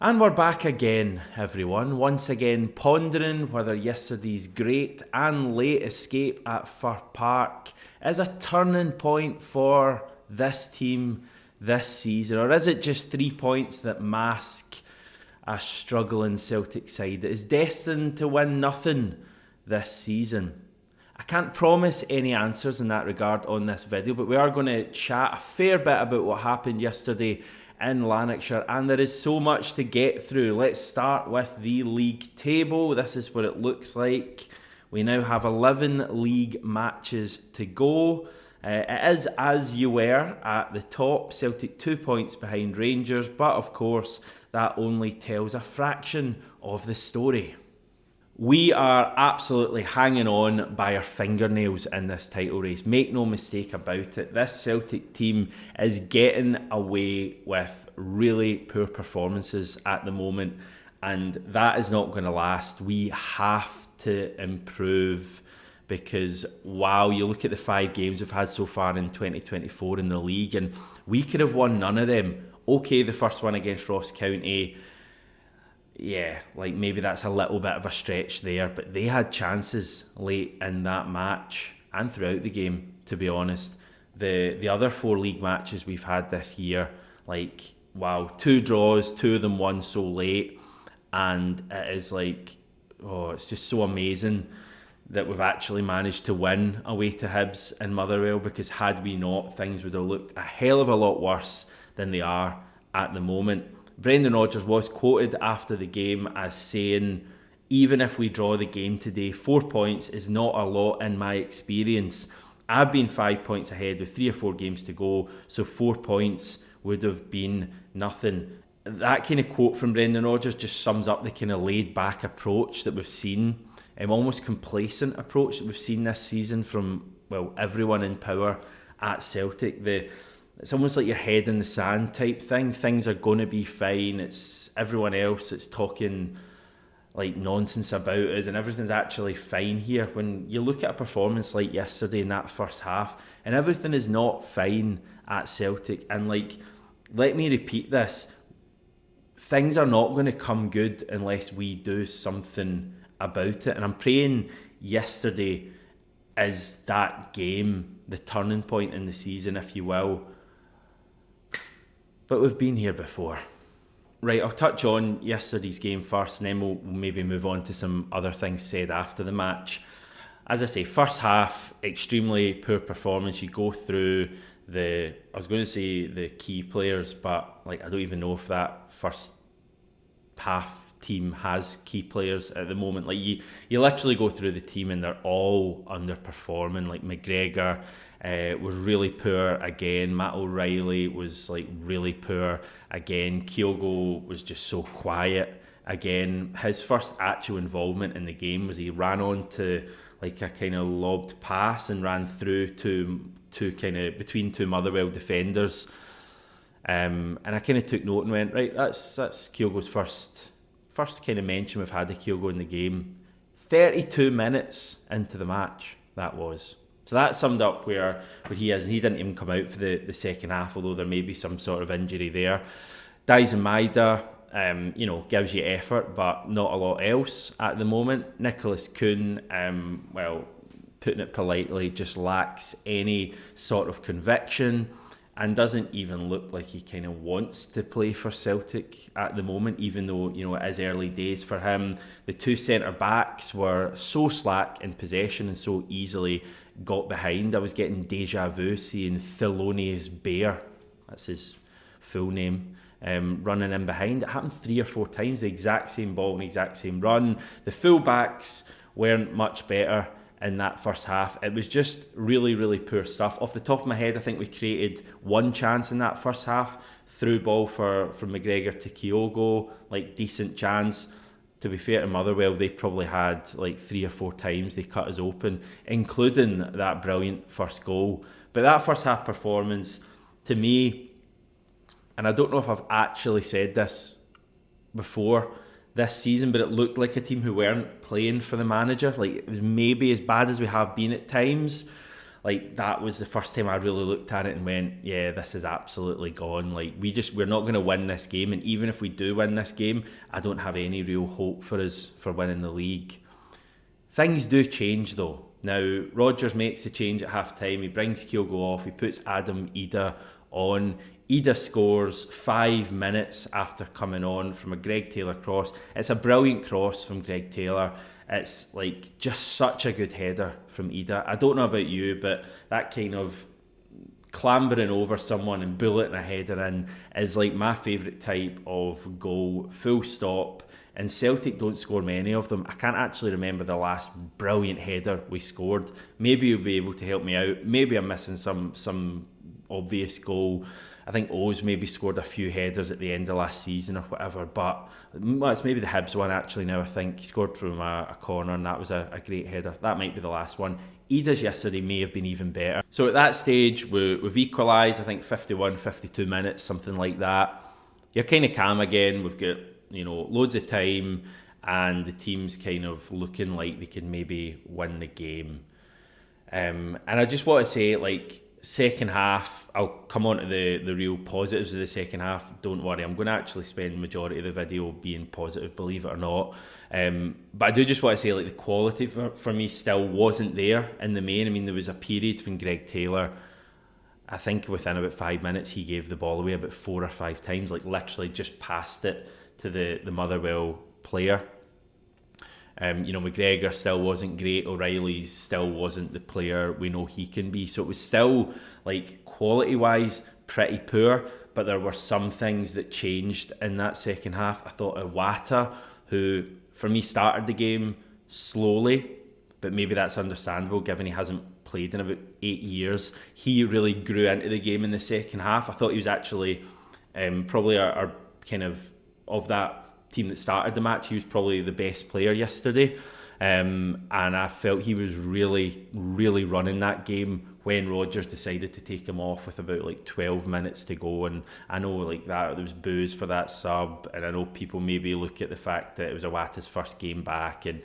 And we're back again, everyone. Once again, pondering whether yesterday's great and late escape at Fir Park is a turning point for this team this season, or is it just 3 points that mask a struggling Celtic side that is destined to win nothing this season? I can't promise any answers in that regard on this video, but we are going to chat a fair bit about what happened yesterday in Lanarkshire, and there is so much to get through. Let's start with the league table. This is what it looks like. We now have 11 league matches to go. It is as you were at the top, Celtic 2 points behind Rangers, but of course that only tells a fraction of the story. We are absolutely hanging on by our fingernails in this title race. Make no mistake about it. This Celtic team is getting away with really poor performances at the moment, and that is not going to last. We have to improve because, wow, you look at the 5 games we've had so far in 2024 in the league, and we could have won none of them. Okay, the first one against Ross County, yeah, like maybe that's a little bit of a stretch there, but they had chances late in that match and throughout the game, to be honest. The other 4 league matches we've had this year, like, wow, 2 draws, 2 of them won so late, and it is like, oh, it's just so amazing that we've actually managed to win away to Hibs in Motherwell, because had we not, things would have looked a hell of a lot worse than they are at the moment. Brendan Rodgers was quoted after the game as saying, even if we draw the game today, 4 points is not a lot in my experience. I've been 5 points ahead with 3 or 4 games to go, so 4 points would have been nothing. That kind of quote from Brendan Rodgers just sums up the kind of laid back approach that we've seen, almost complacent approach that we've seen this season from, well, everyone in power at Celtic. It's almost like your head in the sand type thing. Things are going to be fine. It's everyone else that's talking like nonsense about us, and everything's actually fine here. When you look at a performance like yesterday in that first half, and everything is not fine at Celtic, and like, let me repeat this, things are not going to come good unless we do something about it. And I'm praying yesterday is that game, the turning point in the season, if you will. But we've been here before. Right, I'll touch on yesterday's game first, and then we'll maybe move on to some other things said after the match. As I say, first half, extremely poor performance. You go through I was going to say the key players, but like, I don't even know if that first half team has key players at the moment. Like, you literally go through the team and they're all underperforming. Like, McGregor was really poor again. Matt O'Reilly was like really poor again. Kyogo was just so quiet again. His first actual involvement in the game was he ran on to like a kind of lobbed pass and ran through to kind of between 2 Motherwell defenders, and I kind of took note and went, right, that's Kyogo's first kind of mention we've had of Kyogo in the game. 32 minutes into the match that was. So that summed up where he is, and he didn't even come out for the second half, although there may be some sort of injury there. Adam Idah, gives you effort, but not a lot else at the moment. Nicholas Kuhn, putting it politely, just lacks any sort of conviction and doesn't even look like he kind of wants to play for Celtic at the moment, even though, it is early days for him. The 2 centre-backs were so slack in possession and so easily got behind. I was getting deja vu seeing Thelonious Bear, that's his full name, running in behind. It happened 3 or 4 times, the exact same ball and the exact same run. The full-backs weren't much better in that first half. It was just really, really poor stuff. Off the top of my head, I think we created 1 chance in that first half. Through ball from McGregor to Kyogo, like, decent chance. To be fair to Motherwell, they probably had like 3 or 4 times they cut us open, including that brilliant first goal. But that first half performance, to me, and I don't know if I've actually said this before this season, but it looked like a team who weren't playing for the manager. Like, it was maybe as bad as we have been at times. like that was the first time I really looked at it and went, yeah, this is absolutely gone. Like we're not going to win this game, and even if we do win this game, I don't have any real hope for us for winning the league. Things do change though. Now Rodgers makes the change at half time. He brings Kyogo off. He puts Adam Idah on. Idah scores 5 minutes after coming on from a Greg Taylor cross. It's a brilliant cross from Greg Taylor. It's like just such a good header from Idah. I don't know about you, but that kind of clambering over someone and bulleting a header in is like my favourite type of goal, full stop. And Celtic don't score many of them. I can't actually remember the last brilliant header we scored. Maybe you'll be able to help me out. Maybe I'm missing some obvious goal. I think O's maybe scored a few headers at the end of last season or whatever, but it's maybe the Hibs one actually now. I think he scored from a corner, and that was a great header. That might be the last one. Idah's yesterday may have been even better. So at that stage, we've equalised, I think 51, 52 minutes, something like that. You're kind of calm again. We've got, loads of time, and the team's kind of looking like they can maybe win the game. And I just want to say, like, second half, I'll come on to the real positives of the second half. Don't worry, I'm going to actually spend the majority of the video being positive, believe it or not. But I do just want to say, like, the quality for me still wasn't there in the main. I mean, there was a period when Greg Taylor, I think within about 5 minutes, he gave the ball away about 4 or 5 times, like literally just passed it to the Motherwell player. McGregor still wasn't great. O'Reilly still wasn't the player we know he can be. So it was still, like, quality-wise, pretty poor. But there were some things that changed in that second half. I thought Iwata, who for me started the game slowly, but maybe that's understandable given he hasn't played in about 8 years. He really grew into the game in the second half. I thought he was actually probably our kind of that team that started the match, he was probably the best player yesterday, and I felt he was really, really running that game when Rodgers decided to take him off with about like 12 minutes to go. And I know like that there was boos for that sub, and I know people maybe look at the fact that it was Iwata's first game back, and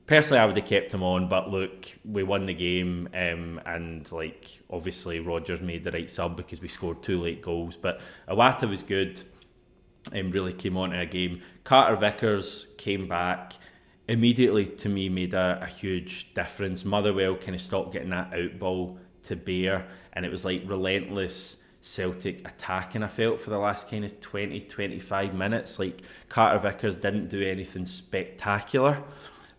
personally I would have kept him on, but look, we won the game, and like obviously Rodgers made the right sub because we scored 2 late goals. But Iwata was good and really came on to a game. Carter Vickers came back immediately, to me, made a huge difference. Motherwell kind of stopped getting that out ball to bear, and it was like relentless Celtic attacking, I felt, for the last kind of 20-25 minutes. Like, Carter Vickers didn't do anything spectacular,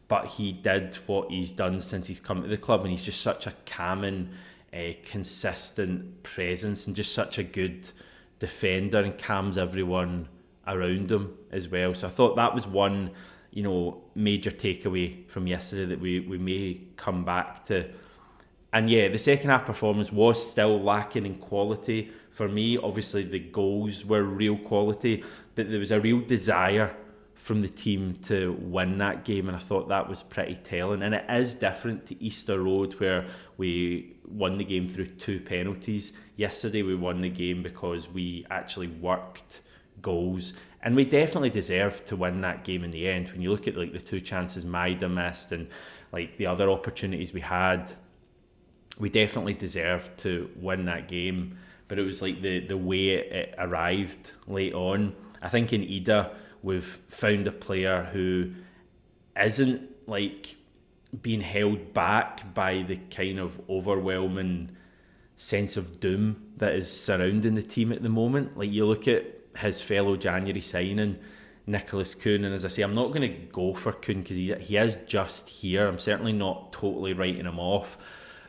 but he did what he's done since he's come to the club, and he's just such a calming, consistent presence, and just such a good defender, and calms everyone around him as well. So I thought that was one, major takeaway from yesterday that we may come back to. And yeah, the second half performance was still lacking in quality for me. Obviously the goals were real quality, but there was a real desire from the team to win that game, and I thought that was pretty telling. And it is different to Easter Road, where we won the game through 2 penalties. Yesterday we won the game because we actually worked goals, and we definitely deserved to win that game in the end. When you look at like the 2 chances Maida missed and like the other opportunities we had, we definitely deserved to win that game. But it was like the way it arrived late on. I think in Idah we've found a player who isn't like being held back by the kind of overwhelming sense of doom that is surrounding the team at the moment. Like, you look at his fellow January signing, Nicholas Kuhn, and as I say, I'm not going to go for Kuhn because he is just here. I'm certainly not totally writing him off,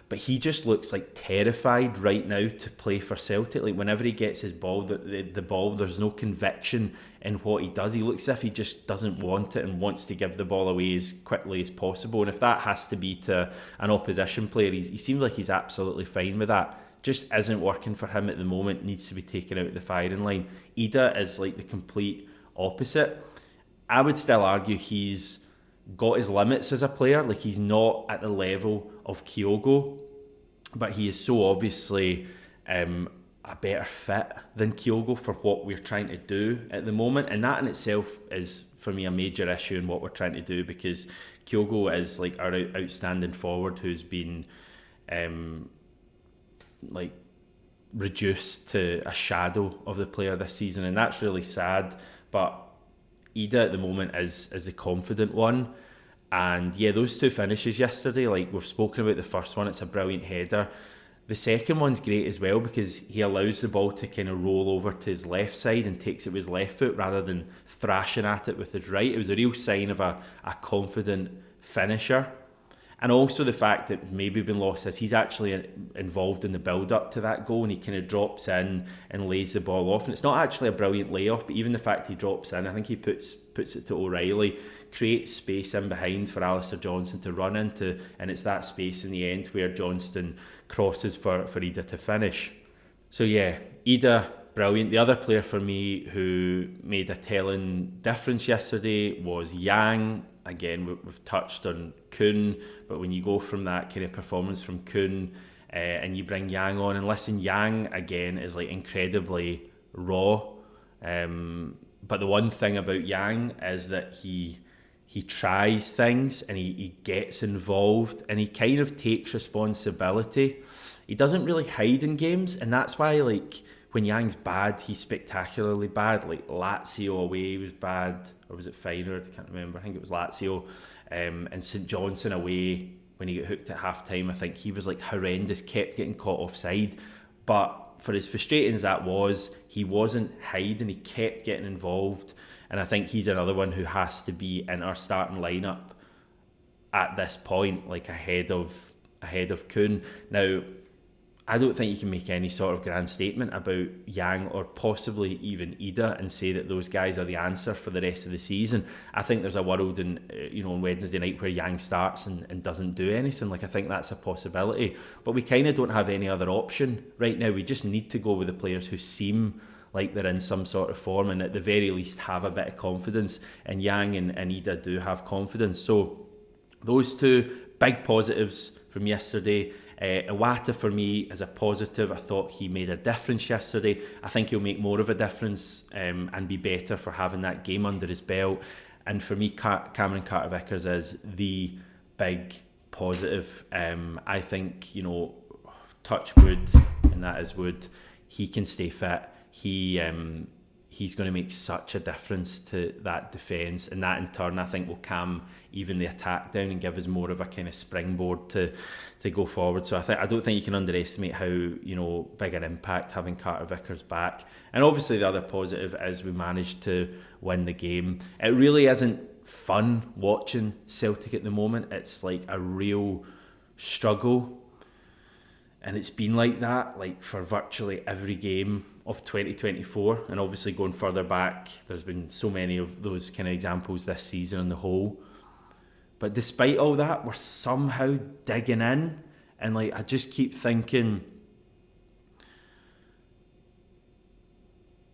but he just looks like terrified right now to play for Celtic. Like, whenever he gets his ball, the ball, there's no conviction in what he does. He looks as if he just doesn't want it and wants to give the ball away as quickly as possible. And if that has to be to an opposition player, he seems like he's absolutely fine with that. Just isn't working for him at the moment, needs to be taken out of the firing line. Idah is like the complete opposite. I would still argue he's got his limits as a player. Like, he's not at the level of Kyogo, but he is so obviously a better fit than Kyogo for what we're trying to do at the moment. And that in itself is, for me, a major issue in what we're trying to do, because Kyogo is like our outstanding forward who's been like reduced to a shadow of the player this season, and that's really sad. But Idah at the moment is the confident one. And yeah, those two finishes yesterday, like we've spoken about the first one, it's a brilliant header. The second one's great as well because he allows the ball to kind of roll over to his left side and takes it with his left foot rather than thrashing at it with his right. It was a real sign of a confident finisher. And also the fact that maybe been lost is he's actually involved in the build-up to that goal, and he kind of drops in and lays the ball off. And it's not actually a brilliant layoff, but even the fact he drops in, I think he puts it to O'Reilly, creates space in behind for Alistair Johnston to run into, and it's that space in the end where Johnston crosses for Idah to finish. So yeah, Idah, brilliant. The other player for me who made a telling difference yesterday was Yang. Again, we've touched on Kuhn, but when you go from that kind of performance from Kuhn and you bring Yang on, and listen, Yang again is like incredibly raw. But the one thing about Yang is that he tries things and he gets involved and he kind of takes responsibility. He doesn't really hide in games, and that's why like when Yang's bad, he's spectacularly bad. Like Lazio away was bad, or was it Feyenoord? I can't remember. I think it was Lazio. And St Johnstone away, when he got hooked at half time, I think he was like horrendous, kept getting caught offside. But for as frustrating as that was, he wasn't hiding, he kept getting involved. And I think he's another one who has to be in our starting lineup at this point, like ahead of Kuhn. Now, I don't think you can make any sort of grand statement about Yang or possibly even Idah and say that those guys are the answer for the rest of the season. I think there's a world on Wednesday night where Yang starts and doesn't do anything. Like, I think that's a possibility. But we kind of don't have any other option right now. We just need to go with the players who seem like they're in some sort of form and at the very least have a bit of confidence. And Yang and Idah do have confidence. So those two big positives from yesterday. Iwata for me is a positive. I thought he made a difference yesterday. I think he'll make more of a difference and be better for having that game under his belt. And for me, Cameron Carter-Vickers is the big positive. I think, touch wood, and that is wood, he can stay fit. He's going to make such a difference to that defence, and that in turn I think will calm even the attack down and give us more of a kind of springboard to go forward. So I don't think you can underestimate how big an impact having Carter-Vickers back. And obviously the other positive is we managed to win the game. It really isn't fun watching Celtic at the moment. It's like a real struggle. And it's been like that for virtually every game of 2024, and obviously going further back, there's been so many of those kind of examples this season on the whole. But despite all that, we're somehow digging in, and I just keep thinking,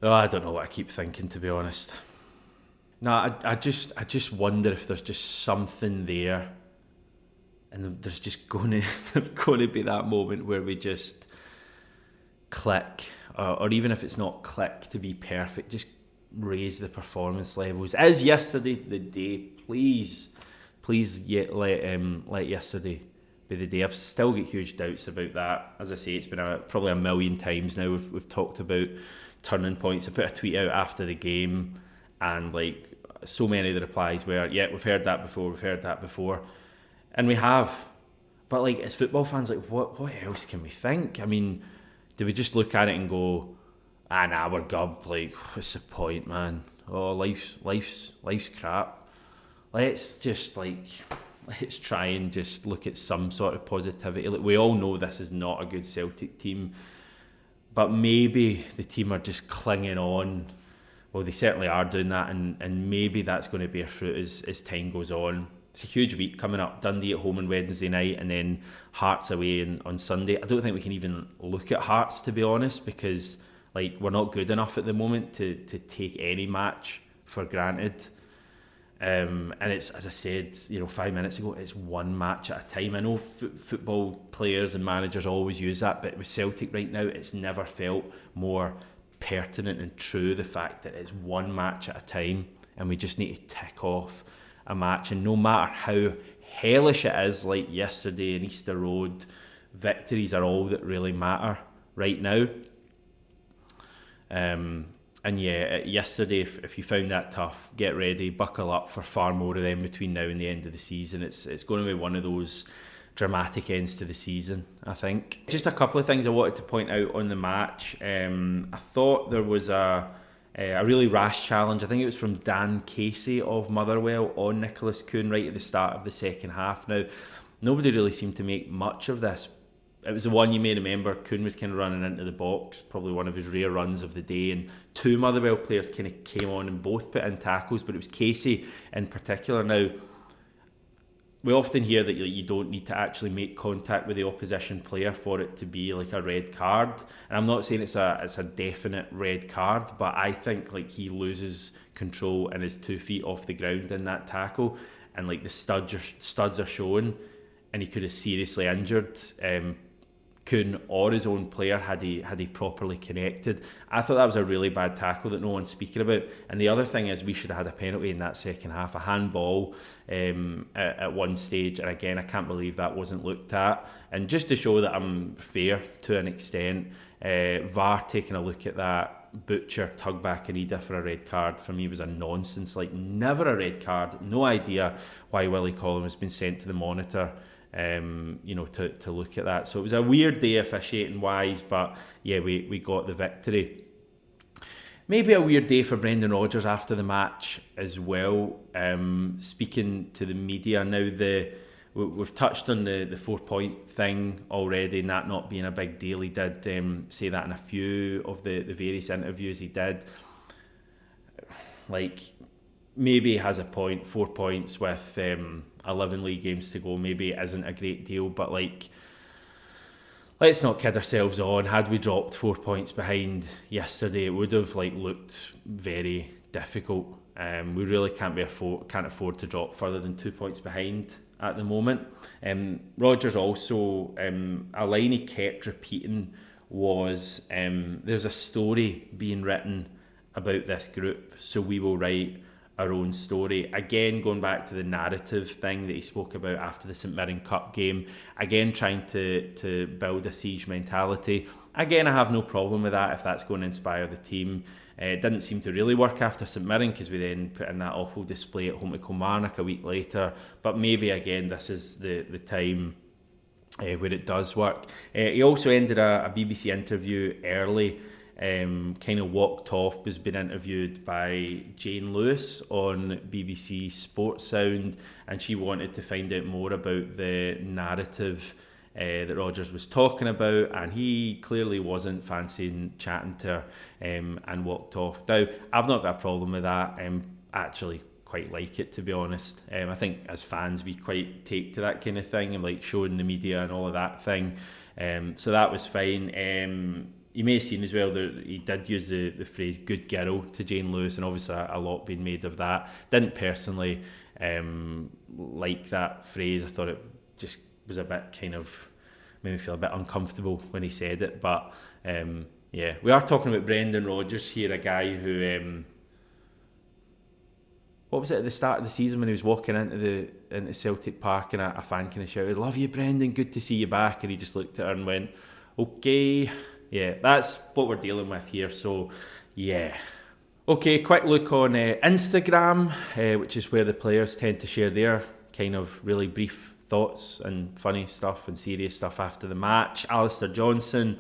I don't know what I keep thinking, to be honest. No, I just wonder if there's just something there. And there's just going to be that moment where we just click, or even if it's not click to be perfect, just raise the performance levels. As yesterday the day? Please let yesterday be the day. I've still got huge doubts about that. As I say, it's been probably a million times now. We've talked about turning points. I put a tweet out after the game, and so many of the replies were, "Yeah, we've heard that before." And we have. But as football fans, what else can we think? I mean, do we just look at it and go, nah, we're gubbed, what's the point, man? Oh, life's crap. Let's just let's try and just look at some sort of positivity. We all know this is not a good Celtic team, but maybe the team are just clinging on. Well, they certainly are doing that, and maybe that's going to bear fruit as time goes on. It's a huge week coming up. Dundee at home on Wednesday night, and then Hearts away on Sunday. I don't think we can even look at Hearts, to be honest, because we're not good enough at the moment to take any match for granted. And it's, as I said 5 minutes ago, it's one match at a time. I know football players and managers always use that, but with Celtic right now, it's never felt more pertinent and true, the fact that it's one match at a time, and we just need to tick off a match. And no matter how hellish it is, like yesterday in Easter Road victories are all that really matter right now. And yeah, yesterday, if you found that tough, get ready, buckle up for far more of them between now and the end of the season. It's going to be one of those dramatic ends to the season, I think. Just a couple of things I wanted to point out on the match. I thought there was a really rash challenge. I think it was from Dan Casey of Motherwell on Nicholas Kuhn right at the start of the second half. Now, nobody really seemed to make much of this. It was the one you may remember. Kuhn was kind of running into the box, probably one of his rare runs of the day, and two Motherwell players kind of came on and both put in tackles, but it was Casey in particular. Now, we often hear that you don't need to actually make contact with the opposition player for it to be like a red card, and I'm not saying it's a definite red card, but I think like he loses control and is 2 feet off the ground in that tackle, and like the studs are showing, and he could have seriously injured Kuhn or his own player had he properly connected. I thought that was a really bad tackle that no one's speaking about. And the other thing is we should have had a penalty in that second half, a handball at one stage, and again I can't believe that wasn't looked at. And just to show that I'm fair to an extent, VAR taking a look at that butcher tug back and Idah for a red card for me was a nonsense. Like, never a red card. No idea why Willie Collum has been sent to the monitor to look at that. So it was a weird day officiating wise, but yeah, we got the victory. Maybe a weird day for Brendan Rodgers after the match as well. Speaking to the media now, we've touched on the 4-point thing already, and that not being a big deal. He did say that in a few of the various interviews he did. Like, maybe he has a point. 4 points with 11 league games to go maybe isn't a great deal, but like, let's not kid ourselves on. Had we dropped 4 points behind yesterday, it would have like looked very difficult. We really can't afford to drop further than 2 points behind at the moment. Rodgers also, a line he kept repeating was, there's a story being written about this group, so we will write our own story. Again, going back to the narrative thing that he spoke about after the St Mirren Cup game, again trying to build a siege mentality. Again, I have no problem with that if that's going to inspire the team. It didn't seem to really work after St Mirren because we then put in that awful display at home to Kilmarnock a week later, but maybe again this is the time where it does work. He also ended a BBC interview early, kind of walked off, was being interviewed by Jane Lewis on BBC Sports Sound, and she wanted to find out more about the narrative that Rodgers was talking about, and he clearly wasn't fancying chatting to her, and walked off. Now, I've not got a problem with that. Actually quite like it, to be honest. I think as fans we quite take to that kind of thing, and like showing the media and all of that thing, so that was fine. You may have seen as well that he did use the phrase "good girl" to Jane Lewis, and obviously a lot being made of that. Didn't personally like that phrase. I thought it just was a bit kind of, made me feel a bit uncomfortable when he said it. But yeah, we are talking about Brendan Rodgers here, a guy who, what was it at the start of the season when he was walking into Celtic Park and a fan kind of shouted, "Love you, Brendan, good to see you back," and he just looked at her and went, "Okay." Yeah, that's what we're dealing with here, so yeah. Okay, quick look on Instagram, which is where the players tend to share their kind of really brief thoughts and funny stuff and serious stuff after the match. Alistair Johnson,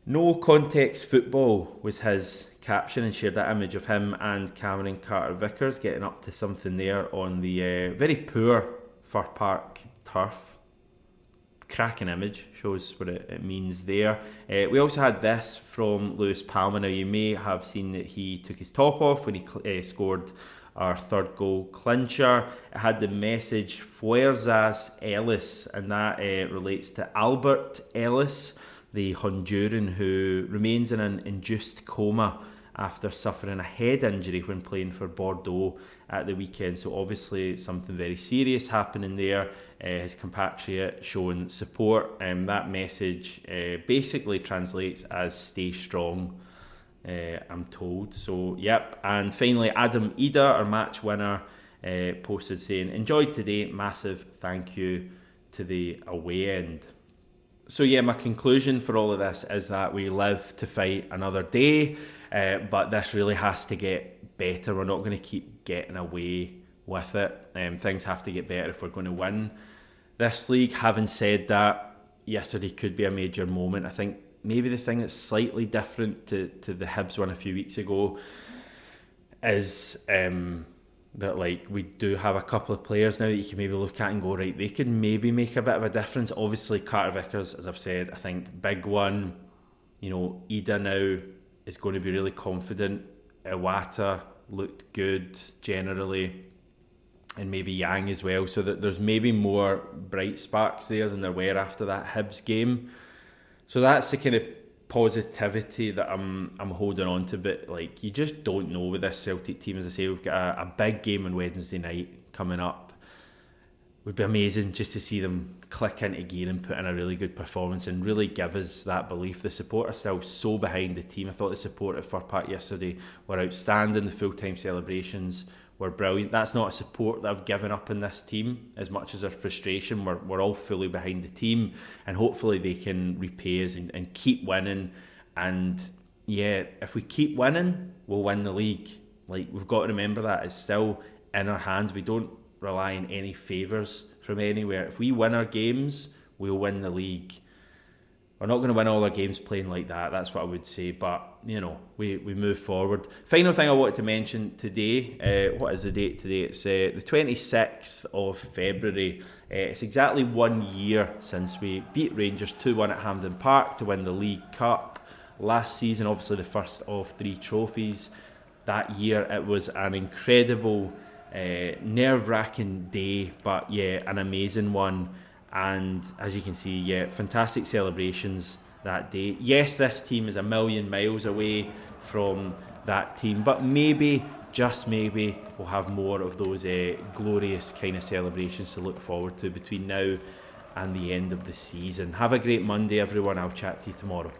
"No context football" was his caption, and shared that image of him and Cameron Carter-Vickers getting up to something there on the very poor Fir Park turf. Cracking image, shows what it means there. We also had this from Lewis Palmer. Now, you may have seen that he took his top off when he scored our third goal clincher. It had the message "Fuerzas Ellis," and that relates to Albert Ellis, the Honduran who remains in an induced coma after suffering a head injury when playing for Bordeaux at the weekend. So obviously something very serious happening there. His compatriot showing support. That message basically translates as "stay strong," I'm told. So yep. And finally, Adam Idah, our match winner, posted saying, "Enjoyed today, massive thank you to the away end." So yeah, my conclusion for all of this is that we live to fight another day, but this really has to get better. We're not going to keep getting away with it. Things have to get better if we're going to win this league. Having said that, yesterday could be a major moment. I think maybe the thing that's slightly different to the Hibs one a few weeks ago is that like we do have a couple of players now that you can maybe look at and go, right, they could maybe make a bit of a difference. Obviously Carter Vickers, as I've said, I think big one. You know, Idah now is going to be really confident. Iwata looked good generally, and maybe Yang as well, so that there's maybe more bright sparks there than there were after that Hibs game. So that's the kind of positivity that I'm holding on to, but like you just don't know with this Celtic team. As I say, we've got a big game on Wednesday night coming up. It would be amazing just to see them click into gear and put in a really good performance and really give us that belief. The support are still so behind the team. I thought the support at Fir Park yesterday were outstanding. The full-time celebrations were brilliant. That's not a support that I've given up in this team as much as their frustration. We're all fully behind the team, and hopefully they can repay us and keep winning. And yeah, if we keep winning, we'll win the league. Like, we've got to remember that it's still in our hands. We don't rely on any favours from anywhere. If we win our games, we'll win the league. We're not going to win all our games playing like that, that's what I would say, but you know, we move forward. Final thing I wanted to mention today, what is the date today? It's the 26th of February. It's exactly 1 year since we beat Rangers 2-1 at Hampden Park to win the League Cup last season, obviously the first of 3 trophies. That year it was an incredible, nerve-wracking day, but yeah, an amazing one. And as you can see, yeah, fantastic celebrations that day. Yes, this team is a million miles away from that team, but maybe, just maybe, we'll have more of those glorious kind of celebrations to look forward to between now and the end of the season. Have a great Monday, everyone. I'll chat to you tomorrow.